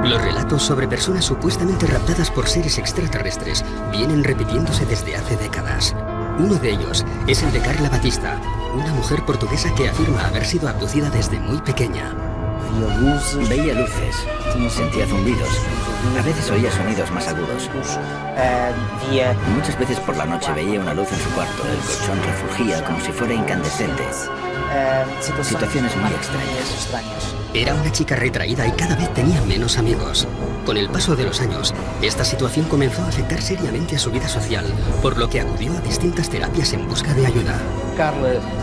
Los relatos sobre personas supuestamente raptadas por seres extraterrestres vienen repitiéndose desde hace décadas. Uno de ellos es el de Carla Batista, una mujer portuguesa que afirma haber sido abducida desde muy pequeña. Veía luces, sentía zumbidos, a veces oía sonidos más agudos. Muchas veces por la noche veía una luz en su cuarto, el colchón refulgía como si fuera incandescente. Situaciones muy extrañas. Era una chica retraída y cada vez tenía menos amigos. Con el paso de los años, esta situación comenzó a afectar seriamente a su vida social, por lo que acudió a distintas terapias en busca de ayuda.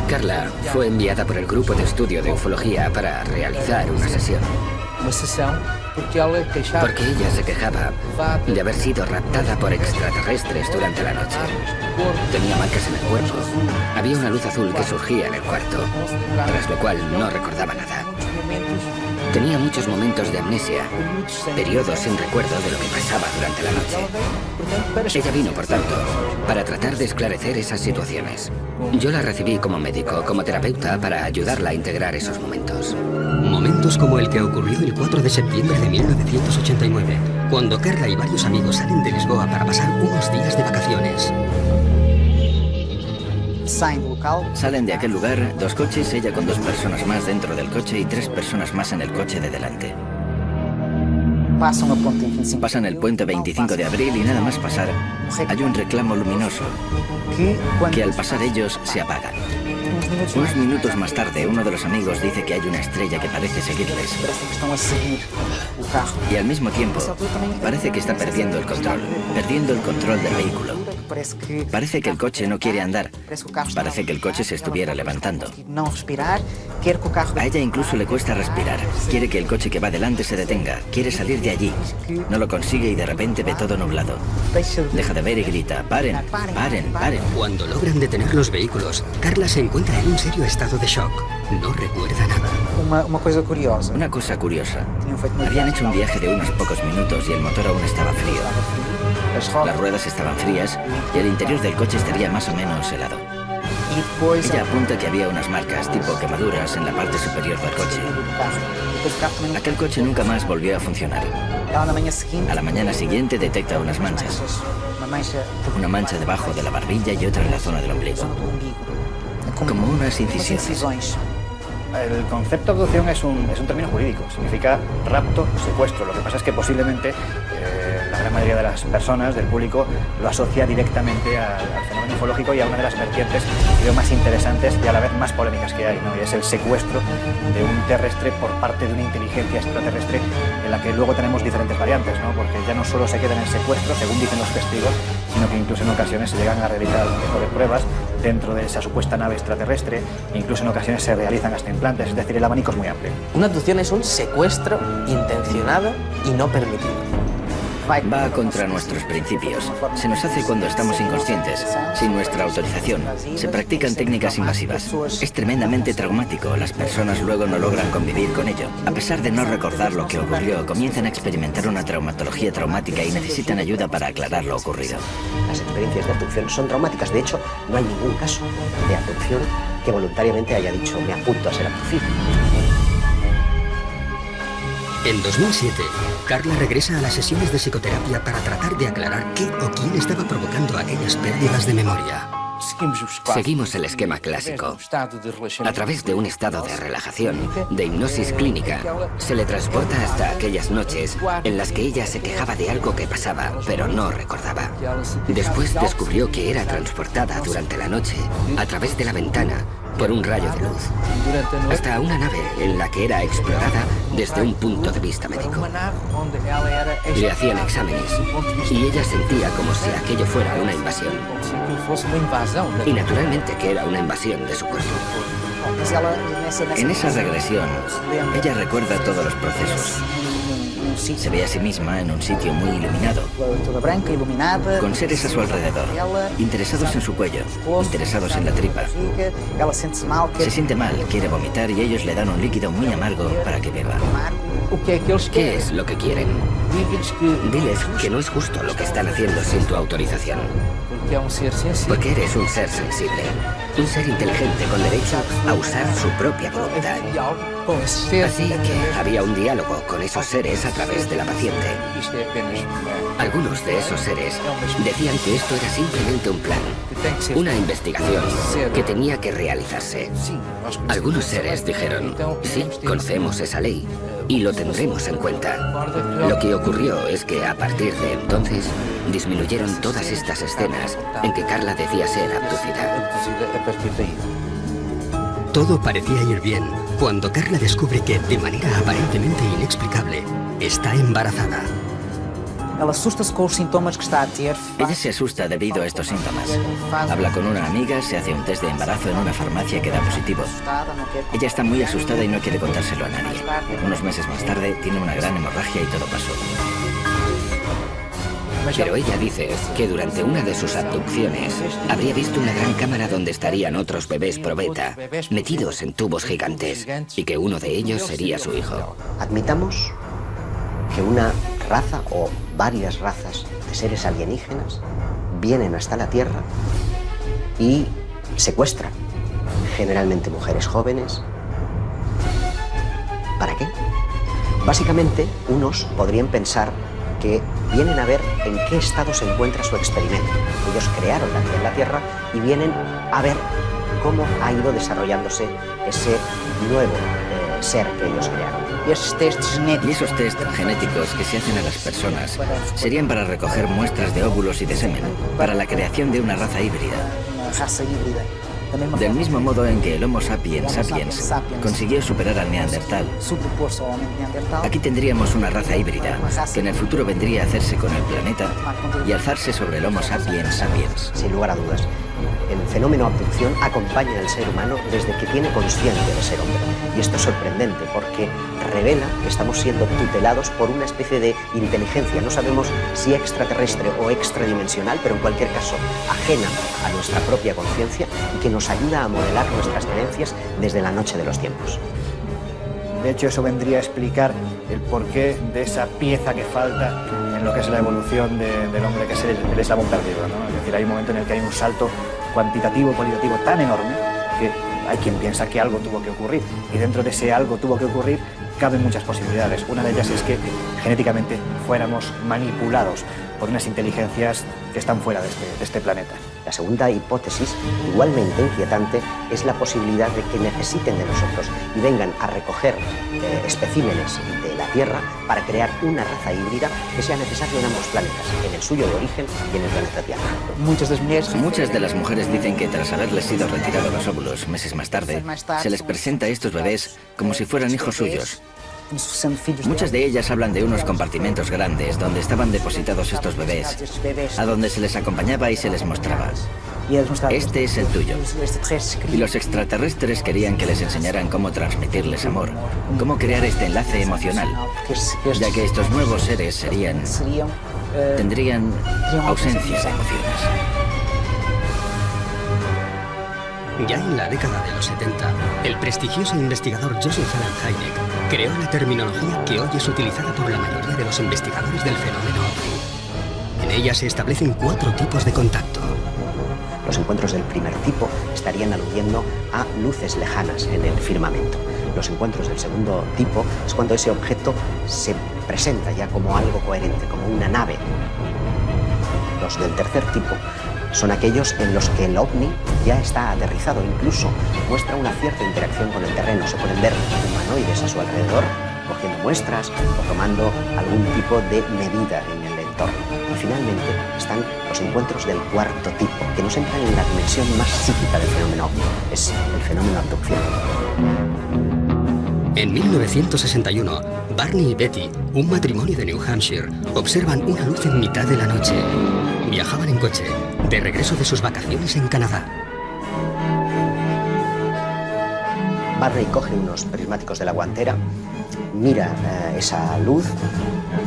Carla fue enviada por el grupo de estudio de ufología para realizar una sesión. Porque ella se quejaba de haber sido raptada por extraterrestres durante la noche. Tenía marcas en el cuerpo. Había una luz azul que surgía en el cuarto, tras lo cual no recordaba nada. Tenía muchos momentos de amnesia, periodos sin recuerdo de lo que pasaba durante la noche. Ella vino, por tanto, para tratar de esclarecer esas situaciones. Yo la recibí como médico, como terapeuta, para ayudarla a integrar esos momentos. Momentos como el que ocurrió el 4 de septiembre de 1989, cuando Carla y varios amigos salen de Lisboa para pasar unos días de vacaciones. Salen de aquel lugar 2 coches, ella con 2 personas más dentro del coche y 3 personas más en el coche de delante. Pasan el puente 25 de abril y nada más pasar, hay un reclamo luminoso que al pasar ellos se apaga. Unos minutos más tarde, uno de los amigos dice que hay una estrella que parece seguirles. Y al mismo tiempo, parece que está perdiendo el control del vehículo. Parece que el coche no quiere andar. Parece que el coche se estuviera levantando. A ella incluso le cuesta respirar. Quiere que el coche que va delante se detenga. Quiere salir de allí. No lo consigue y de repente ve todo nublado. Deja de ver y grita: ¡paren, paren, paren! Cuando logran detener los vehículos, Carla se encuentra en un serio estado de shock. No recuerda nada. Una cosa curiosa. Habían hecho un viaje de unos pocos minutos y el motor aún estaba frío. Las ruedas estaban frías y el interior del coche estaría más o menos helado. Ella apunta que había unas marcas tipo quemaduras en la parte superior del coche. Aquel coche nunca más volvió a funcionar. A la mañana siguiente detecta unas manchas. Una mancha debajo de la barbilla y otra en la zona del ombligo. Como unas incisiones. El concepto de abducción es un término jurídico, significa rapto, secuestro. Lo que pasa es que posiblemente la gran mayoría de las personas, del público, lo asocia directamente al fenómeno ufológico y a una de las vertientes creo más interesantes y a la vez más polémicas que hay, ¿no? Y es el secuestro de un terrestre por parte de una inteligencia extraterrestre, en la que luego tenemos diferentes variantes, ¿no? Porque ya no solo se queda en el secuestro, según dicen los testigos, sino que incluso en ocasiones se llegan a realizar algún tipo de pruebas dentro de esa supuesta nave extraterrestre, incluso en ocasiones se realizan hasta implantes, es decir, el abanico es muy amplio. Una abducción es un secuestro intencionado y no permitido. Va contra nuestros principios. Se nos hace cuando estamos inconscientes, sin nuestra autorización. Se practican técnicas invasivas. Es tremendamente traumático. Las personas luego no logran convivir con ello. A pesar de no recordar lo que ocurrió, comienzan a experimentar una traumatología traumática y necesitan ayuda para aclarar lo ocurrido. Las experiencias de abducción son traumáticas. De hecho, no hay ningún caso de abducción que voluntariamente haya dicho me apunto a ser abducido. En 2007, Carla regresa a las sesiones de psicoterapia para tratar de aclarar qué o quién estaba provocando aquellas pérdidas de memoria. Seguimos el esquema clásico. A través de un estado de relajación, de hipnosis clínica, se le transporta hasta aquellas noches en las que ella se quejaba de algo que pasaba, pero no recordaba. Después descubrió que era transportada durante la noche, a través de la ventana, por un rayo de luz, hasta una nave en la que era explorada desde un punto de vista médico. Le hacían exámenes y ella sentía como si aquello fuera una invasión. Y naturalmente que era una invasión de su cuerpo. En esa regresión, ella recuerda todos los procesos. Se ve a sí misma en un sitio muy iluminado, con seres a su alrededor, interesados en su cuello, interesados en la tripa. Se siente mal, quiere vomitar y ellos le dan un líquido muy amargo para que beba. ¿Qué es lo que quieren? Diles que no es justo lo que están haciendo sin tu autorización. Porque eres un ser sensible. Un ser inteligente con derecho a usar su propia voluntad. Así que había un diálogo con esos seres a través de la paciente. Algunos de esos seres decían que esto era simplemente un plan, una investigación que tenía que realizarse. Algunos seres dijeron, sí, conocemos esa ley y lo tendremos en cuenta. Lo que ocurrió es que a partir de entonces disminuyeron todas estas escenas en que Carla decía ser abducida. Todo parecía ir bien cuando Carla descubre que, de manera aparentemente inexplicable, está embarazada. Ella se asusta debido a estos síntomas. Habla con una amiga, se hace un test de embarazo en una farmacia que da positivo. Ella está muy asustada y no quiere contárselo a nadie. Unos meses más tarde tiene una gran hemorragia y todo pasó. Pero ella dice que durante una de sus abducciones habría visto una gran cámara donde estarían otros bebés probeta, metidos en tubos gigantes, y que uno de ellos sería su hijo. Admitamos que una raza o varias razas de seres alienígenas vienen hasta la Tierra y secuestran, generalmente mujeres jóvenes. ¿Para qué? Básicamente, unos podrían pensar que vienen a ver en qué estado se encuentra su experimento. Ellos crearon la vida en la Tierra y vienen a ver cómo ha ido desarrollándose ese nuevo ser que ellos crearon. Y esos test genéticos que se hacen a las personas serían para recoger muestras de óvulos y de semen, para la creación de una raza híbrida. Del mismo modo en que el Homo sapiens sapiens consiguió superar al Neandertal, aquí tendríamos una raza híbrida que en el futuro vendría a hacerse con el planeta y alzarse sobre el Homo sapiens sapiens. Sin lugar a dudas, el fenómeno abducción acompaña al ser humano desde que tiene conciencia de ser hombre. Y esto es sorprendente porque revela que estamos siendo tutelados por una especie de inteligencia, no sabemos si extraterrestre o extradimensional, pero en cualquier caso ajena a nuestra propia conciencia y que nos ayuda a modelar nuestras creencias desde la noche de los tiempos. De hecho, eso vendría a explicar el porqué de esa pieza que falta en lo que es la evolución del hombre, que es el eslabón perdido, ¿no? Es decir, hay un momento en el que hay un salto cuantitativo, cualitativo tan enorme que hay quien piensa que algo tuvo que ocurrir. Y dentro de ese algo tuvo que ocurrir caben muchas posibilidades. Una de ellas es que genéticamente fuéramos manipulados por unas inteligencias que están fuera de este planeta. La segunda hipótesis, igualmente inquietante, es la posibilidad de que necesiten de nosotros y vengan a recoger especímenes de la Tierra para crear una raza híbrida que sea necesaria en ambos planetas, en el suyo de origen y en el planeta Tierra. Muchas de las mujeres dicen que tras haberles sido retirados los óvulos meses más tarde, se les presenta a estos bebés como si fueran hijos suyos. Muchas de ellas hablan de unos compartimentos grandes donde estaban depositados estos bebés, a donde se les acompañaba y se les mostraba. Este es el tuyo. Y los extraterrestres querían que les enseñaran cómo transmitirles amor, cómo crear este enlace emocional, ya que estos nuevos seres tendrían ausencia de emociones. Ya en la década de los 70, el prestigioso investigador Joseph Allen Hynek creó la terminología que hoy es utilizada por la mayoría de los investigadores del fenómeno ovni. En ella se establecen 4 tipos de contacto. Los encuentros del primer tipo estarían aludiendo a luces lejanas en el firmamento. Los encuentros del segundo tipo es cuando ese objeto se presenta ya como algo coherente, como una nave. Los del tercer tipo son aquellos en los que el ovni ya está aterrizado, incluso muestra una cierta interacción con el terreno. Se pueden ver humanoides a su alrededor, cogiendo muestras o tomando algún tipo de medida en el entorno. Y finalmente están los encuentros del cuarto tipo, que nos entran en la dimensión más psíquica del fenómeno ovni. Es el fenómeno abducción. En 1961, Barney y Betty, un matrimonio de New Hampshire, observan una luz en mitad de la noche. Viajaban en coche, de regreso de sus vacaciones en Canadá. Barney coge unos prismáticos de la guantera, mira esa luz,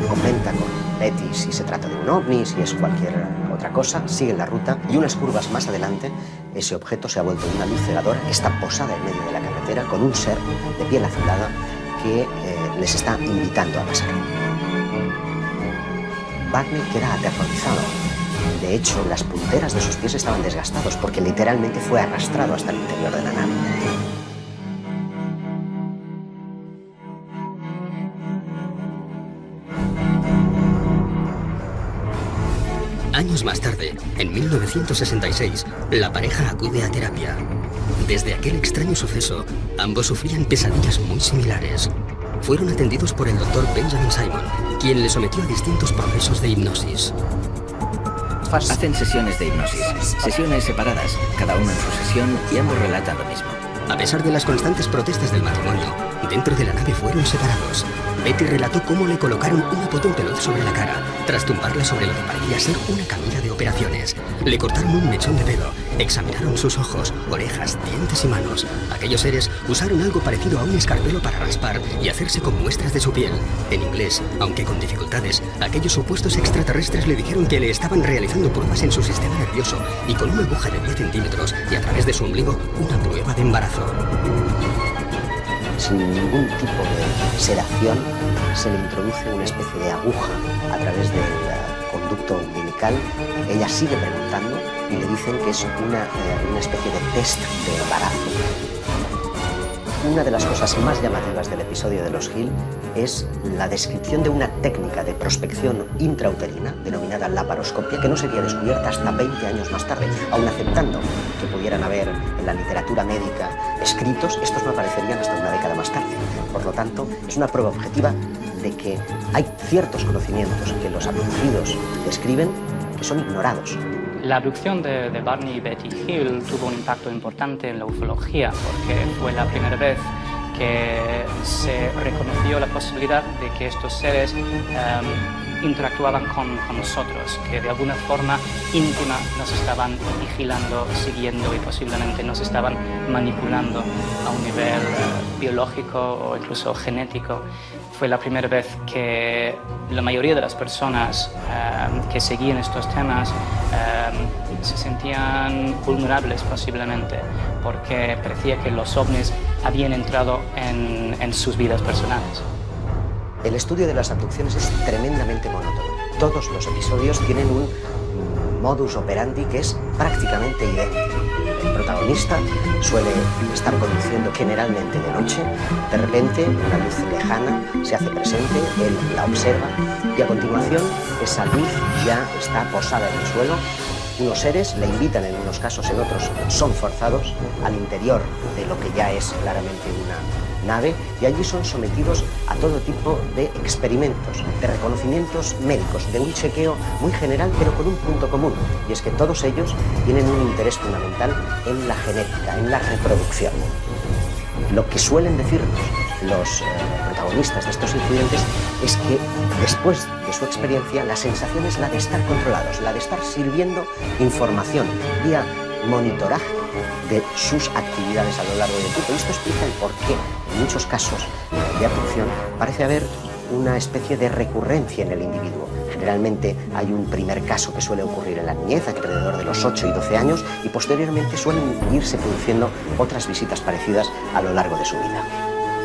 comenta con Betty si se trata de un ovni, si es cualquier otra cosa, siguen la ruta y unas curvas más adelante ese objeto se ha vuelto una luz cegadora que está posada en medio de la carretera con un ser de piel azulada que les está invitando a pasar. Barney queda aterrorizado De hecho, las punteras de sus pies estaban desgastados porque literalmente fue arrastrado hasta el interior de la nave. Años más tarde, en 1966, la pareja acude a terapia. Desde aquel extraño suceso, ambos sufrían pesadillas muy similares. Fueron atendidos por el Dr. Benjamin Simon, quien les sometió a distintos procesos de hipnosis. Hacen sesiones de hipnosis, sesiones separadas, cada uno en su sesión, y ambos relatan lo mismo. A pesar de las constantes protestas del matrimonio, dentro de la nave fueron separados. Betty relató cómo le colocaron una potente luz sobre la cara, tras tumbarla sobre lo que parecía ser una camilla de operaciones. Le cortaron un mechón de pelo, examinaron sus ojos, orejas, dientes y manos. Aquellos seres usaron algo parecido a un escarpelo para raspar y hacerse con muestras de su piel. En inglés, aunque con dificultades, aquellos supuestos extraterrestres le dijeron que le estaban realizando pruebas en su sistema nervioso y con una aguja de 10 centímetros y a través de su ombligo una prueba de embarazo. Sin ningún tipo de sedación, se le introduce una especie de aguja a través del conducto umbilical. Ella sigue preguntando y le dicen que es una especie de test de embarazo. Una de las cosas más llamativas del episodio de los Hill es la descripción de una técnica de prospección intrauterina denominada laparoscopia, que no sería descubierta hasta 20 años más tarde. Aun aceptando que pudieran haber en la literatura médica escritos, estos no aparecerían hasta una década más tarde. Por lo tanto, es una prueba objetiva de que hay ciertos conocimientos que los abducidos describen que son ignorados. La abducción de Barney y Betty Hill tuvo un impacto importante en la ufología porque fue la primera vez que se reconoció la posibilidad de que estos seres interactuaban con nosotros, que de alguna forma íntima nos estaban vigilando, siguiendo y posiblemente nos estaban manipulando a un nivel biológico o incluso genético. Fue la primera vez que la mayoría de las personas que seguían estos temas se sentían vulnerables posiblemente, porque parecía que los ovnis habían entrado en sus vidas personales. El estudio de las abducciones es tremendamente monótono. Todos los episodios tienen un modus operandi que es prácticamente idéntico. El protagonista suele estar conduciendo generalmente de noche, de repente una luz lejana se hace presente, él la observa y a continuación esa luz ya está posada en el suelo. Unos seres le invitan en unos casos, en otros son forzados al interior de lo que ya es claramente una nave y allí son sometidos a todo tipo de experimentos, de reconocimientos médicos, de un chequeo muy general pero con un punto común, y es que todos ellos tienen un interés fundamental en la genética, en la reproducción. Lo que suelen decirnos los protagonistas de estos incidentes es que después de su experiencia la sensación es la de estar controlados, la de estar sirviendo información vía monitoraje de sus actividades a lo largo del tiempo. Y esto explica el por qué en muchos casos de abducción parece haber una especie de recurrencia en el individuo. Generalmente hay un primer caso que suele ocurrir en la niñez, alrededor de los 8 y 12 años, y posteriormente suelen irse produciendo otras visitas parecidas a lo largo de su vida.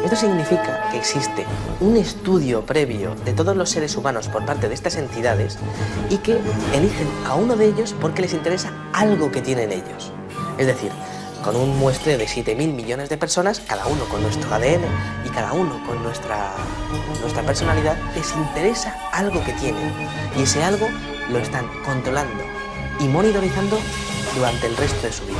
Esto significa que existe un estudio previo de todos los seres humanos por parte de estas entidades y que eligen a uno de ellos porque les interesa algo que tienen ellos. Es decir, con un muestreo de 7.000 millones de personas, cada uno con nuestro ADN y cada uno con nuestra personalidad, les interesa algo que tienen y ese algo lo están controlando y monitorizando durante el resto de su vida.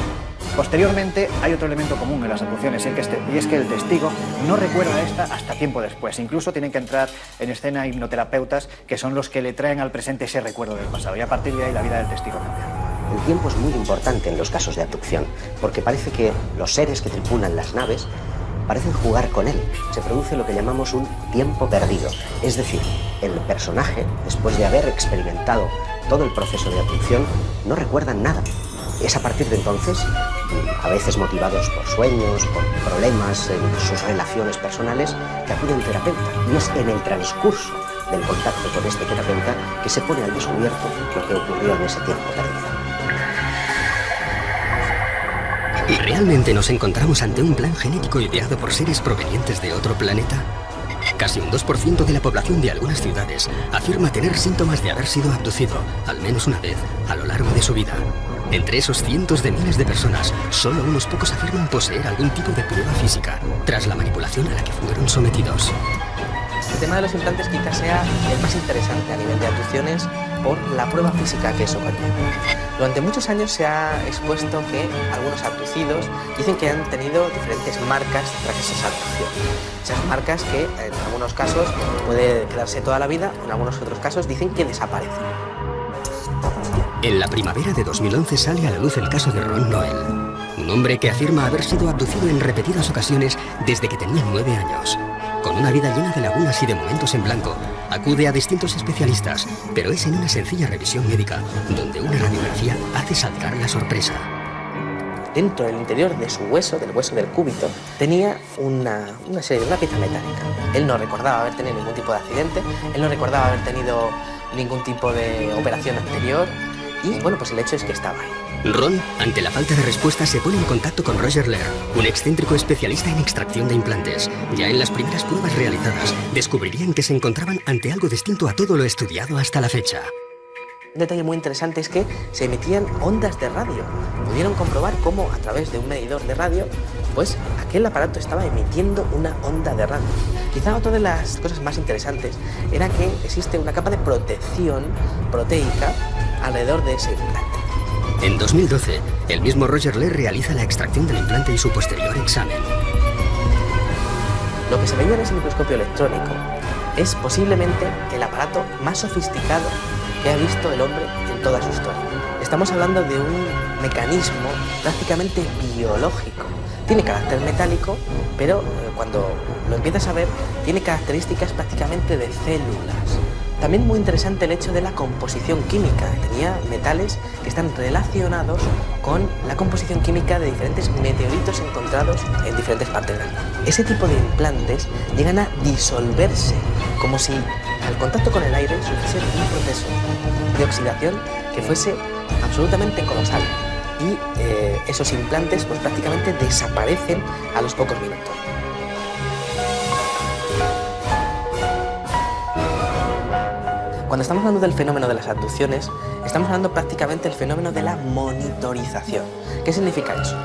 Posteriormente hay otro elemento común en las abducciones y es que el testigo no recuerda esta hasta tiempo después. Incluso tienen que entrar en escena hipnoterapeutas que son los que le traen al presente ese recuerdo del pasado y a partir de ahí la vida del testigo cambia. El tiempo es muy importante en los casos de abducción porque parece que los seres que tripulan las naves parecen jugar con él. Se produce lo que llamamos un tiempo perdido. Es decir, el personaje, después de haber experimentado todo el proceso de abducción, no recuerda nada. Es a partir de entonces, a veces motivados por sueños, por problemas en sus relaciones personales, que acude a un terapeuta. Y es en el transcurso del contacto con este terapeuta que se pone al descubierto lo que ocurrió en ese tiempo perdido. ¿Realmente nos encontramos ante un plan genético ideado por seres provenientes de otro planeta? Casi un 2% de la población de algunas ciudades afirma tener síntomas de haber sido abducido, al menos una vez, a lo largo de su vida. Entre esos cientos de miles de personas, solo unos pocos afirman poseer algún tipo de prueba física, tras la manipulación a la que fueron sometidos. El tema de los implantes quizás sea el más interesante a nivel de abducciones por la prueba física que eso conlleva. Durante muchos años se ha expuesto que algunos abducidos dicen que han tenido diferentes marcas tras esas abducciones. Esas marcas que en algunos casos puede quedarse toda la vida, en algunos otros casos dicen que desaparecen. En la primavera de 2011 sale a la luz el caso de Ron Noel, un hombre que afirma haber sido abducido en repetidas ocasiones desde que tenía 9 años. Con una vida llena de lagunas y de momentos en blanco, acude a distintos especialistas, pero es en una sencilla revisión médica donde una radiografía hace saltar la sorpresa. Dentro del interior de su hueso, del hueso del cúbito, tenía una pieza metálica. Él no recordaba haber tenido ningún tipo de accidente, él no recordaba haber tenido ningún tipo de operación anterior y, bueno, pues el hecho es que estaba ahí. Ron, ante la falta de respuesta, se pone en contacto con Roger Lehr, un excéntrico especialista en extracción de implantes. Ya en las primeras pruebas realizadas, descubrirían que se encontraban ante algo distinto a todo lo estudiado hasta la fecha. Un detalle muy interesante es que se emitían ondas de radio. Pudieron comprobar cómo a través de un medidor de radio, pues aquel aparato estaba emitiendo una onda de radio. Quizá otra de las cosas más interesantes era que existe una capa de protección proteica alrededor de ese implante. En 2012, el mismo Roger Lehr realiza la extracción del implante y su posterior examen. Lo que se veía en ese microscopio electrónico es posiblemente el aparato más sofisticado que ha visto el hombre en toda su historia. Estamos hablando de un mecanismo prácticamente biológico. Tiene carácter metálico, pero cuando lo empiezas a ver, tiene características prácticamente de células. También muy interesante el hecho de la composición química. Tenía metales que están relacionados con la composición química de diferentes meteoritos encontrados en diferentes partes del mundo. Ese tipo de implantes llegan a disolverse, como si al contacto con el aire sucediese un proceso de oxidación que fuese absolutamente colosal. Y esos implantes pues prácticamente desaparecen a los pocos minutos. Cuando estamos hablando del fenómeno de las abducciones, estamos hablando prácticamente del fenómeno de la monitorización. ¿Qué significa eso?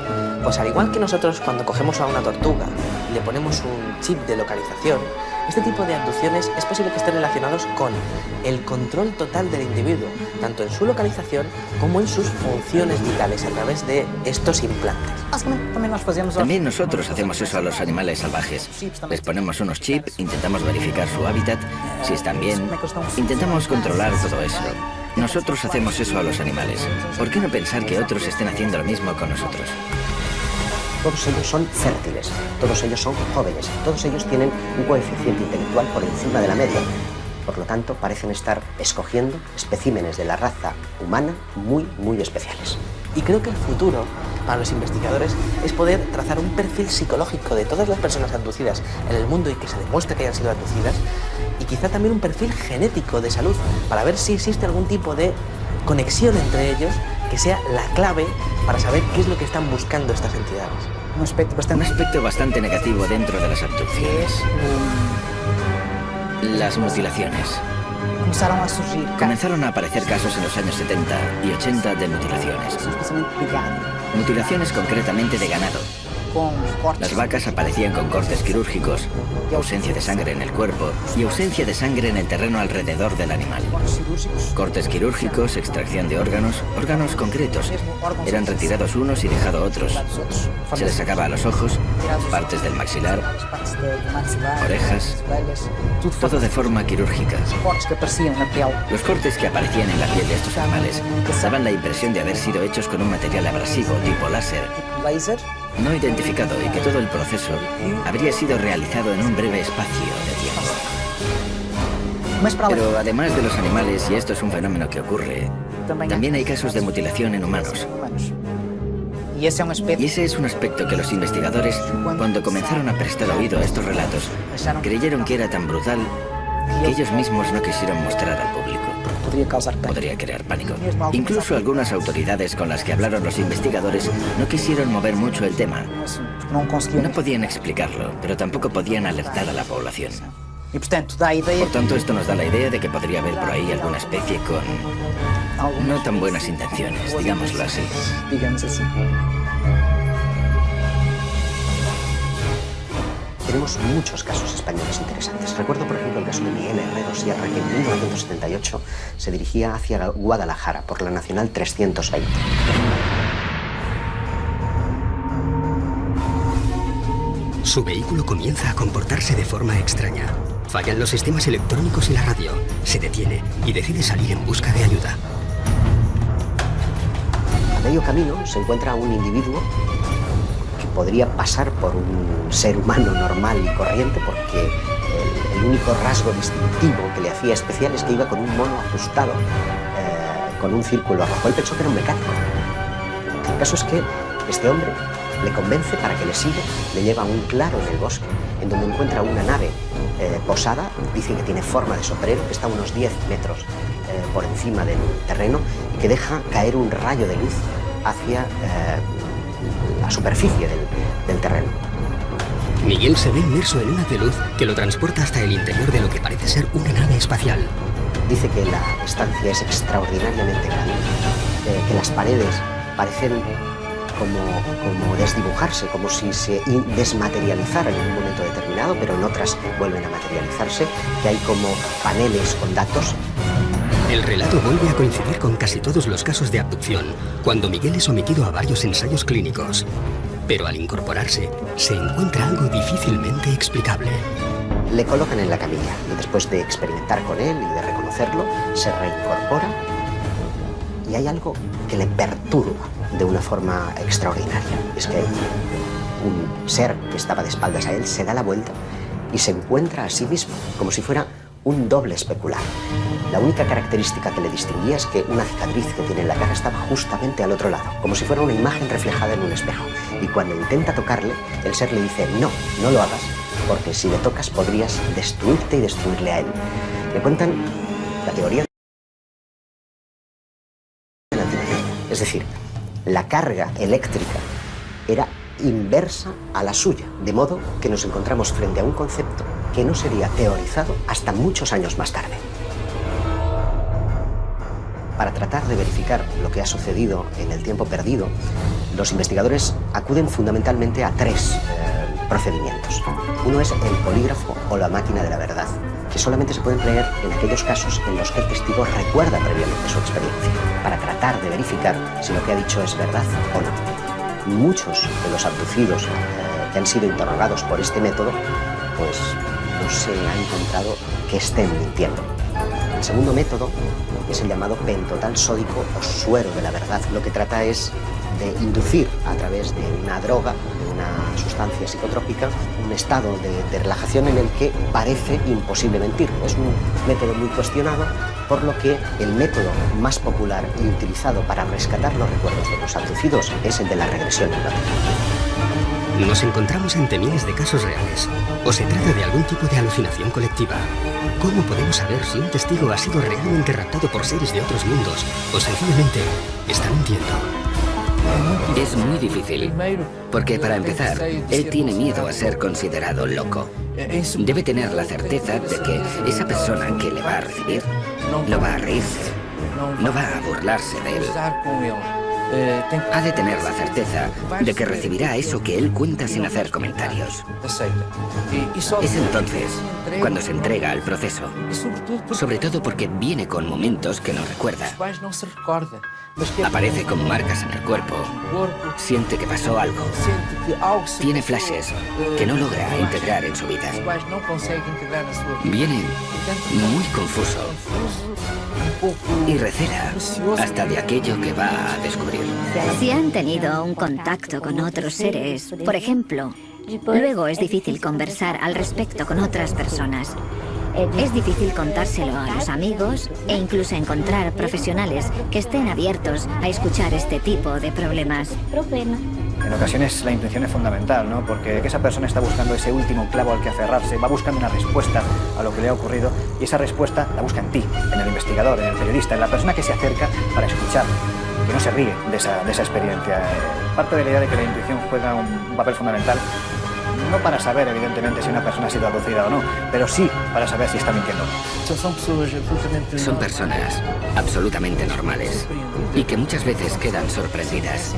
Pues al igual que nosotros cuando cogemos a una tortuga y le ponemos un chip de localización, este tipo de abducciones es posible que estén relacionados con el control total del individuo, tanto en su localización como en sus funciones vitales a través de estos implantes. También nosotros hacemos eso a los animales salvajes. Les ponemos unos chips, intentamos verificar su hábitat, si están bien, intentamos controlar todo eso. Nosotros hacemos eso a los animales. ¿Por qué no pensar que otros estén haciendo lo mismo con nosotros? Todos ellos son fértiles, todos ellos son jóvenes, todos ellos tienen un coeficiente intelectual por encima de la media. Por lo tanto, parecen estar escogiendo especímenes de la raza humana muy especiales. Y creo que el futuro para los investigadores es poder trazar un perfil psicológico de todas las personas abducidas en el mundo y que se demuestre que hayan sido abducidas, y quizá también un perfil genético de salud para ver si existe algún tipo de conexión entre ellos que sea la clave para saber qué es lo que están buscando estas entidades. Un aspecto bastante negativo dentro de las abducciones. Las mutilaciones. Comenzaron a aparecer casos en los años 70 y 80 de mutilaciones. Mutilaciones concretamente de ganado. Las vacas aparecían con cortes quirúrgicos, ausencia de sangre en el cuerpo y ausencia de sangre en el terreno alrededor del animal. Cortes quirúrgicos, extracción de órganos concretos. Eran retirados unos y dejados otros. Se les sacaba a los ojos, partes del maxilar, orejas, todo de forma quirúrgica. Los cortes que aparecían en la piel de estos animales daban la impresión de haber sido hechos con un material abrasivo tipo láser, no identificado, y que todo el proceso habría sido realizado en un breve espacio de tiempo. Pero además de los animales, y esto es un fenómeno que ocurre, también hay casos de mutilación en humanos. Y ese es un aspecto que los investigadores, cuando comenzaron a prestar oído a estos relatos, creyeron que era tan brutal que ellos mismos no quisieron mostrar al público. Podría crear pánico. Incluso algunas autoridades con las que hablaron los investigadores no quisieron mover mucho el tema. No podían explicarlo, pero tampoco podían alertar a la población. Por tanto, esto nos da la idea de que podría haber por ahí alguna especie con no tan buenas intenciones, digámoslo así. Tenemos muchos casos españoles interesantes. Recuerdo, por ejemplo, el caso de Miguel Herrero Sierra, que en 1978 se dirigía hacia Guadalajara por la Nacional 320. Su vehículo comienza a comportarse de forma extraña. Fallan los sistemas electrónicos y la radio. Se detiene y decide salir en busca de ayuda. A medio camino se encuentra un individuo que podría pasar por un ser humano normal y corriente, porque el único rasgo distintivo que le hacía especial es que iba con un mono ajustado, con un círculo rojo. Él pensó que era un mecánico. El caso es que este hombre le convence para que le siga, le lleva a un claro en el bosque, en donde encuentra una nave posada, dice que tiene forma de sombrero, que está a unos 10 metros por encima del terreno y que deja caer un rayo de luz hacia la superficie del terreno. Miguel se ve inmerso en un haz de luz que lo transporta hasta el interior de lo que parece ser una nave espacial. Dice que la estancia es extraordinariamente grande, que las paredes parecen como desdibujarse, como si se desmaterializaran en un momento determinado, pero en otras vuelven a materializarse, que hay como paneles con datos. El relato vuelve a coincidir con casi todos los casos de abducción, cuando Miguel es sometido a varios ensayos clínicos. Pero al incorporarse, se encuentra algo difícilmente explicable. Le colocan en la camilla y después de experimentar con él y de reconocerlo, se reincorpora y hay algo que le perturba de una forma extraordinaria. Es que un ser que estaba de espaldas a él se da la vuelta y se encuentra a sí mismo, como si fuera un doble especular. La única característica que le distinguía es que una cicatriz que tiene en la cara estaba justamente al otro lado, como si fuera una imagen reflejada en un espejo. Y cuando intenta tocarle, el ser le dice, no, no lo hagas, porque si le tocas podrías destruirte y destruirle a él. Le cuentan la teoría de la antimateria. Es decir, la carga eléctrica era inversa a la suya, de modo que nos encontramos frente a un concepto que no sería teorizado hasta muchos años más tarde. Para tratar de verificar lo que ha sucedido en el tiempo perdido, los investigadores acuden fundamentalmente a tres procedimientos. Uno es el polígrafo o la máquina de la verdad, que solamente se puede emplear en aquellos casos en los que el testigo recuerda previamente su experiencia, para tratar de verificar si lo que ha dicho es verdad o no. Muchos de los abducidos que han sido interrogados por este método, pues no se ha encontrado que estén mintiendo. El segundo método es el llamado pentotal sódico o suero de la verdad. Lo que trata es de inducir a través de una droga, de una sustancia psicotrópica, un estado de relajación en el que parece imposible mentir. Es un método muy cuestionado, por lo que el método más popular y utilizado para rescatar los recuerdos de los abducidos es el de la regresión hipnótica. Nos encontramos ante miles de casos reales, o se trata de algún tipo de alucinación colectiva. ¿Cómo podemos saber si un testigo ha sido realmente raptado por seres de otros mundos, o sencillamente está mintiendo? Es muy difícil, porque para empezar, él tiene miedo a ser considerado loco. Debe tener la certeza de que esa persona que le va a recibir no va a reírse, no va a burlarse de él. Ha de tener la certeza de que recibirá eso que él cuenta sin hacer comentarios. Es entonces cuando se entrega al proceso, sobre todo porque viene con momentos que no recuerda. Aparece con marcas en el cuerpo, siente que pasó algo, tiene flashes que no logra integrar en su vida. Viene muy confuso y recela hasta de aquello que va a descubrir. Si han tenido un contacto con otros seres, por ejemplo, luego es difícil conversar al respecto con otras personas. Es difícil contárselo a los amigos e incluso encontrar profesionales que estén abiertos a escuchar este tipo de problemas. En ocasiones la intención es fundamental, ¿no? Porque esa persona está buscando ese último clavo al que aferrarse, va buscando una respuesta a lo que le ha ocurrido y esa respuesta la busca en ti, en el investigador, en el periodista, en la persona que se acerca para escuchar, que no se ríe de esa experiencia. Parte de la idea de que la intuición juega un papel fundamental no para saber, evidentemente, si una persona ha sido abducida o no, pero sí para saber si está mintiendo. Son personas absolutamente normales y que muchas veces quedan sorprendidas.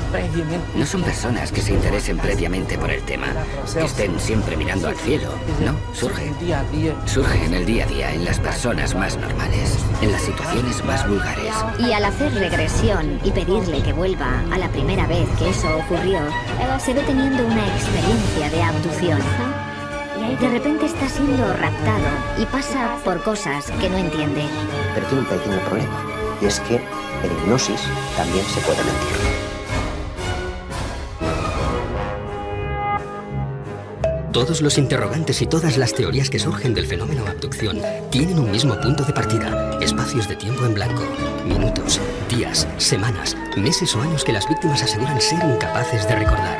No son personas que se interesen previamente por el tema, que estén siempre mirando al cielo. No, surge. Surge en el día a día, en las personas más normales, en las situaciones más vulgares. Y al hacer regresión y pedirle que vuelva a la primera vez que eso ocurrió, se ve teniendo una experiencia de abducción. De repente está siendo raptado y pasa por cosas que no entiende. Pero tiene un pequeño problema, y es que en hipnosis también se puede mentir. Todos los interrogantes y todas las teorías que surgen del fenómeno abducción tienen un mismo punto de partida, espacios de tiempo en blanco, minutos, días, semanas, meses o años que las víctimas aseguran ser incapaces de recordar.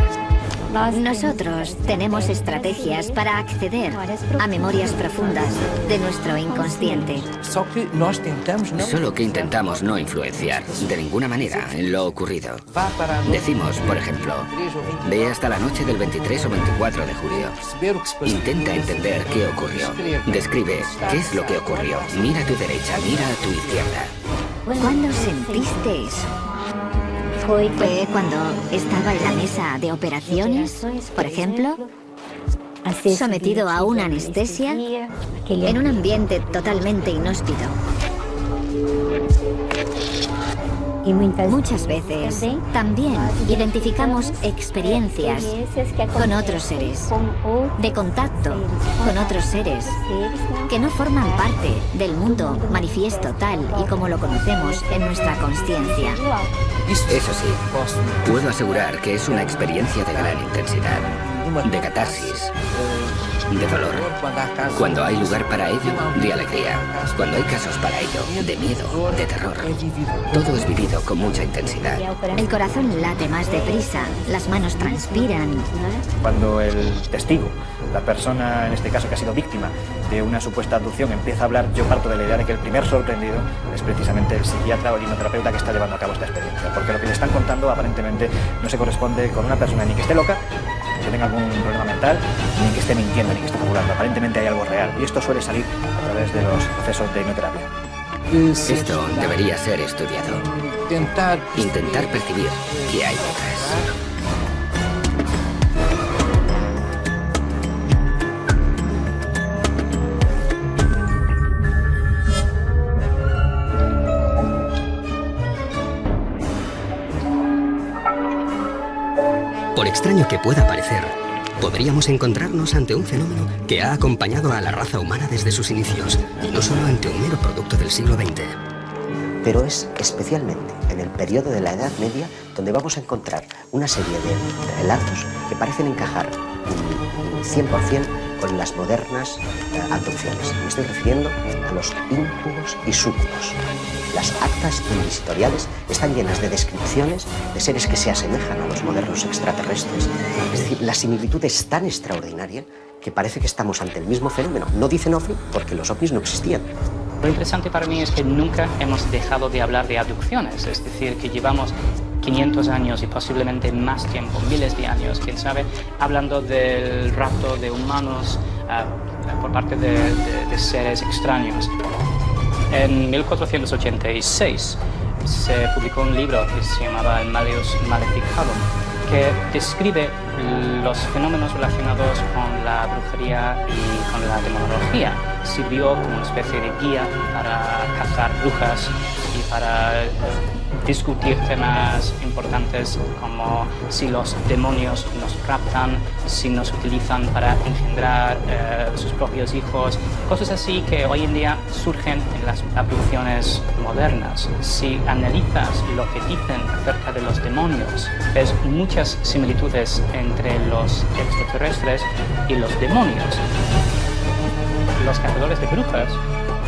Nosotros tenemos estrategias para acceder a memorias profundas de nuestro inconsciente. Solo que intentamos no influenciar de ninguna manera en lo ocurrido. Decimos, por ejemplo, ve hasta la noche del 23 o 24 de julio. Intenta entender qué ocurrió. Describe qué es lo que ocurrió. Mira a tu derecha, mira a tu izquierda. ¿Cuándo sentiste eso? ¿Fue cuando estaba en la mesa de operaciones, por ejemplo? Sometido a una anestesia en un ambiente totalmente inhóspito. Muchas veces también identificamos experiencias con otros seres, de contacto con otros seres que no forman parte del mundo manifiesto tal y como lo conocemos en nuestra consciencia. Eso sí, puedo asegurar que es una experiencia de gran intensidad, de catarsis, de dolor. Cuando hay lugar para ello, de alegría. Cuando hay casos para ello, de miedo, de terror. Todo es vivido con mucha intensidad. El corazón late más deprisa, las manos transpiran. Cuando el testigo, la persona en este caso que ha sido víctima de una supuesta abducción, empieza a hablar, yo parto de la idea de que el primer sorprendido es precisamente el psiquiatra o el hipnoterapeuta que está llevando a cabo esta experiencia, porque lo que le están contando aparentemente no se corresponde con una persona ni que esté loca, que tenga algún problema mental, ni que esté mintiendo, ni que esté fabulando. Aparentemente hay algo real, y esto suele salir a través de los procesos de hipnoterapia. Esto debería ser estudiado. Intentar percibir qué hay detrás. Por extraño que pueda parecer, podríamos encontrarnos ante un fenómeno que ha acompañado a la raza humana desde sus inicios, y no solo ante un mero producto del siglo XX. Pero es especialmente en el periodo de la Edad Media donde vamos a encontrar una serie de relatos que parecen encajar 100% con las modernas abducciones. Me estoy refiriendo a los íncubos y súcubos. Las actas inquisitoriales están llenas de descripciones de seres que se asemejan a los modernos extraterrestres. Es decir, la similitud es tan extraordinaria que parece que estamos ante el mismo fenómeno. No dicen ovni porque los ovnis no existían. Lo interesante para mí es que nunca hemos dejado de hablar de abducciones, es decir, que llevamos 500 años y posiblemente más tiempo, miles de años, quién sabe, hablando del rapto de humanos por parte de seres extraños. En 1486 se publicó un libro que se llamaba El Malleus Maleficarum, que describe los fenómenos relacionados con la brujería y con la demonología. Sirvió como una especie de guía para cazar brujas y para discutir temas importantes como si los demonios nos raptan, si nos utilizan para engendrar sus propios hijos, cosas así que hoy en día surgen en las abducciones modernas. Si analizas lo que dicen acerca de los demonios, ves muchas similitudes entre los extraterrestres y los demonios. Los cazadores de brujas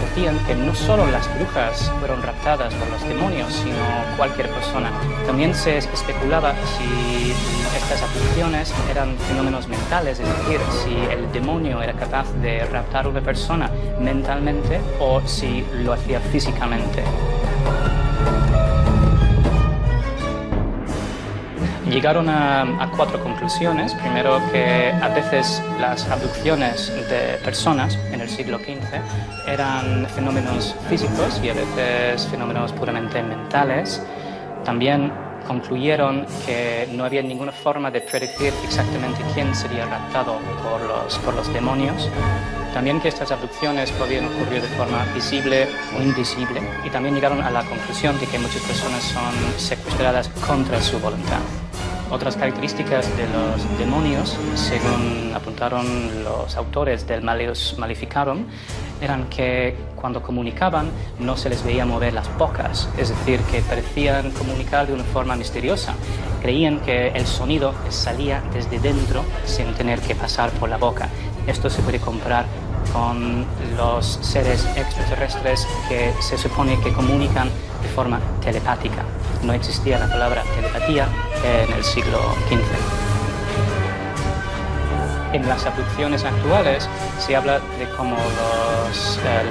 decían que no solo las brujas fueron raptadas por los demonios, sino cualquier persona. También se especulaba si estas abducciones eran fenómenos mentales, es decir, si el demonio era capaz de raptar a una persona mentalmente o si lo hacía físicamente. Llegaron a 4 conclusiones. Primero, que a veces las abducciones de personas en el siglo XV eran fenómenos físicos y a veces fenómenos puramente mentales. También concluyeron que no había ninguna forma de predecir exactamente quién sería raptado por los demonios. También que estas abducciones podían ocurrir de forma visible o invisible. Y también llegaron a la conclusión de que muchas personas son secuestradas contra su voluntad. Otras características de los demonios, según apuntaron los autores del Malleus Maleficarum, eran que cuando comunicaban no se les veía mover las bocas, es decir, que parecían comunicar de una forma misteriosa. Creían que el sonido salía desde dentro sin tener que pasar por la boca. Esto se puede comparar con los seres extraterrestres que se supone que comunican de forma telepática. No existía la palabra telepatía en el siglo XV. En las abducciones actuales se habla de cómo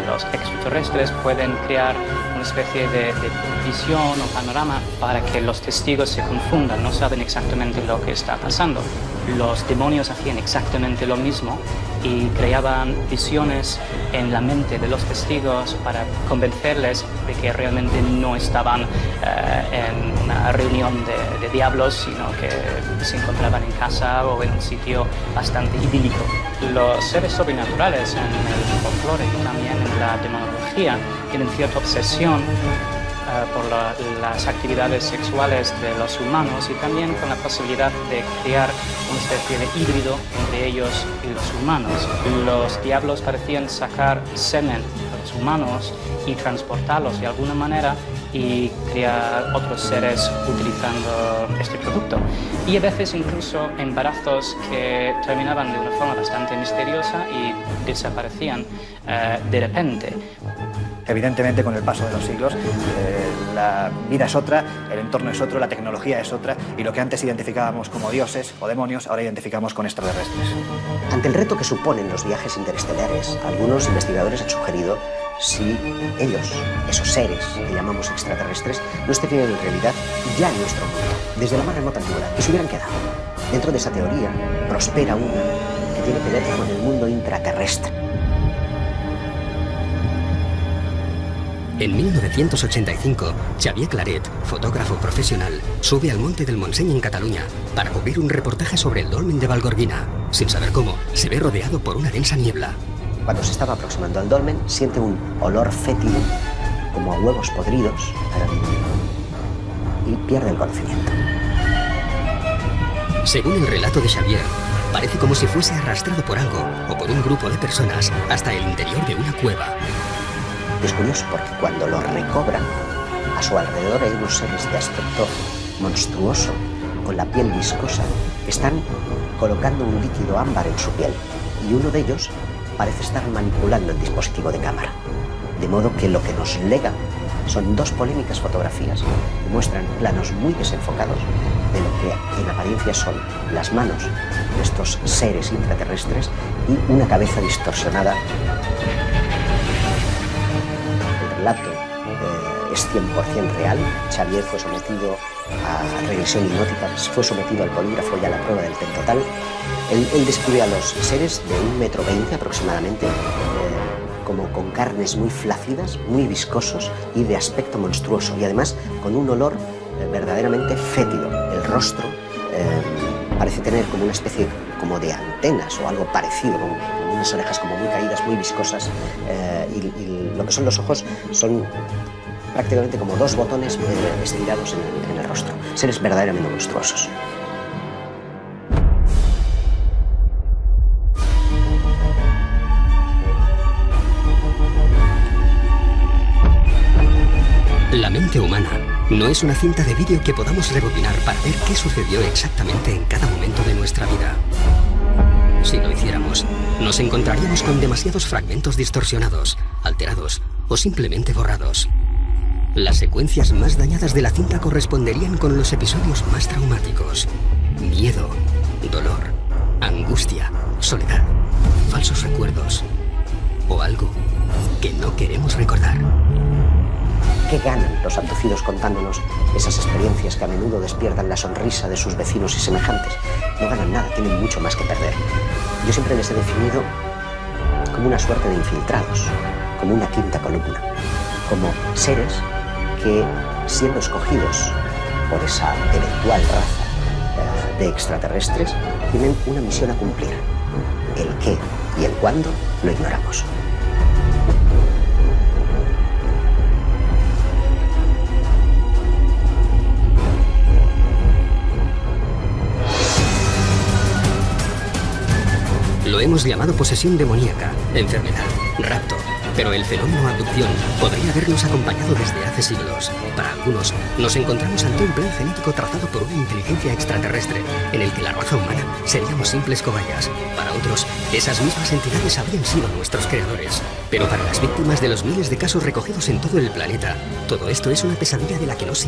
los extraterrestres pueden crear una especie de visión o panorama para que los testigos se confundan, no saben exactamente lo que está pasando. Los demonios hacían exactamente lo mismo y creaban visiones en la mente de los testigos para convencerles de que realmente no estaban en una reunión de diablos, sino que se encontraban en casa o en un sitio bastante idílico. Los seres sobrenaturales en el folclore y también en la demonología tienen cierta obsesión por las actividades sexuales de los humanos y también con la posibilidad de crear una especie de híbrido entre ellos y los humanos. Los diablos parecían sacar semen de los humanos y transportarlos de alguna manera y crear otros seres utilizando este producto. Y a veces incluso embarazos que terminaban de una forma bastante misteriosa y desaparecían de repente. Evidentemente, con el paso de los siglos, la vida es otra, el entorno es otro, la tecnología es otra, y lo que antes identificábamos como dioses o demonios, ahora identificamos con extraterrestres. Ante el reto que suponen los viajes interestelares, algunos investigadores han sugerido si ellos, esos seres que llamamos extraterrestres, no estarían en realidad ya en nuestro mundo, desde la más remota antigüedad, y se hubieran quedado. Dentro de esa teoría prospera una que tiene que ver con el mundo intraterrestre. En 1985, Xavier Claret, fotógrafo profesional, sube al Monte del Montseny en Cataluña para cubrir un reportaje sobre el dolmen de Vallgorguina. Sin saber cómo, se ve rodeado por una densa niebla. Cuando se estaba aproximando al dolmen, siente un olor fétido, como a huevos podridos, y pierde el conocimiento. Según el relato de Xavier, parece como si fuese arrastrado por algo o por un grupo de personas hasta el interior de una cueva. Es curioso porque cuando lo recobran, a su alrededor hay unos seres de aspecto monstruoso, con la piel viscosa, que están colocando un líquido ámbar en su piel, y uno de ellos parece estar manipulando el dispositivo de cámara. De modo que lo que nos lega son dos polémicas fotografías que muestran planos muy desenfocados de lo que en apariencia son las manos de estos seres intraterrestres y una cabeza distorsionada. El relato es 100% real. Xavier fue sometido a regresión hipnótica, fue sometido al polígrafo y a la prueba del tentotal. Él describe a los seres de 1,20 metros aproximadamente, como con carnes muy flácidas, muy viscosos y de aspecto monstruoso, y además con un olor verdaderamente fétido. El rostro parece tener como una especie como de antenas o algo parecido, con unas orejas como muy caídas, muy viscosas, y lo que son los ojos son prácticamente como dos botones estirados en el rostro. Seres verdaderamente monstruosos. La mente humana no es una cinta de vídeo que podamos rebobinar para ver qué sucedió exactamente en cada momento de nuestra vida. Si lo hiciéramos, nos encontraríamos con demasiados fragmentos distorsionados, alterados o simplemente borrados. Las secuencias más dañadas de la cinta corresponderían con los episodios más traumáticos: miedo, dolor, angustia, soledad, falsos recuerdos o algo que no queremos recordar. ¿Qué ganan los abducidos contándonos esas experiencias que a menudo despiertan la sonrisa de sus vecinos y semejantes? No ganan nada, tienen mucho más que perder. Yo siempre les he definido como una suerte de infiltrados, como una quinta columna, como seres que, siendo escogidos por esa eventual raza de extraterrestres, tienen una misión a cumplir. El qué y el cuándo lo ignoramos. Lo hemos llamado posesión demoníaca, enfermedad, rapto, pero el fenómeno abducción podría habernos acompañado desde hace siglos. Para algunos, nos encontramos ante un plan genético trazado por una inteligencia extraterrestre, en el que la raza humana seríamos simples cobayas. Para otros, esas mismas entidades habrían sido nuestros creadores. Pero para las víctimas de los miles de casos recogidos en todo el planeta, todo esto es una pesadilla de la que no siempre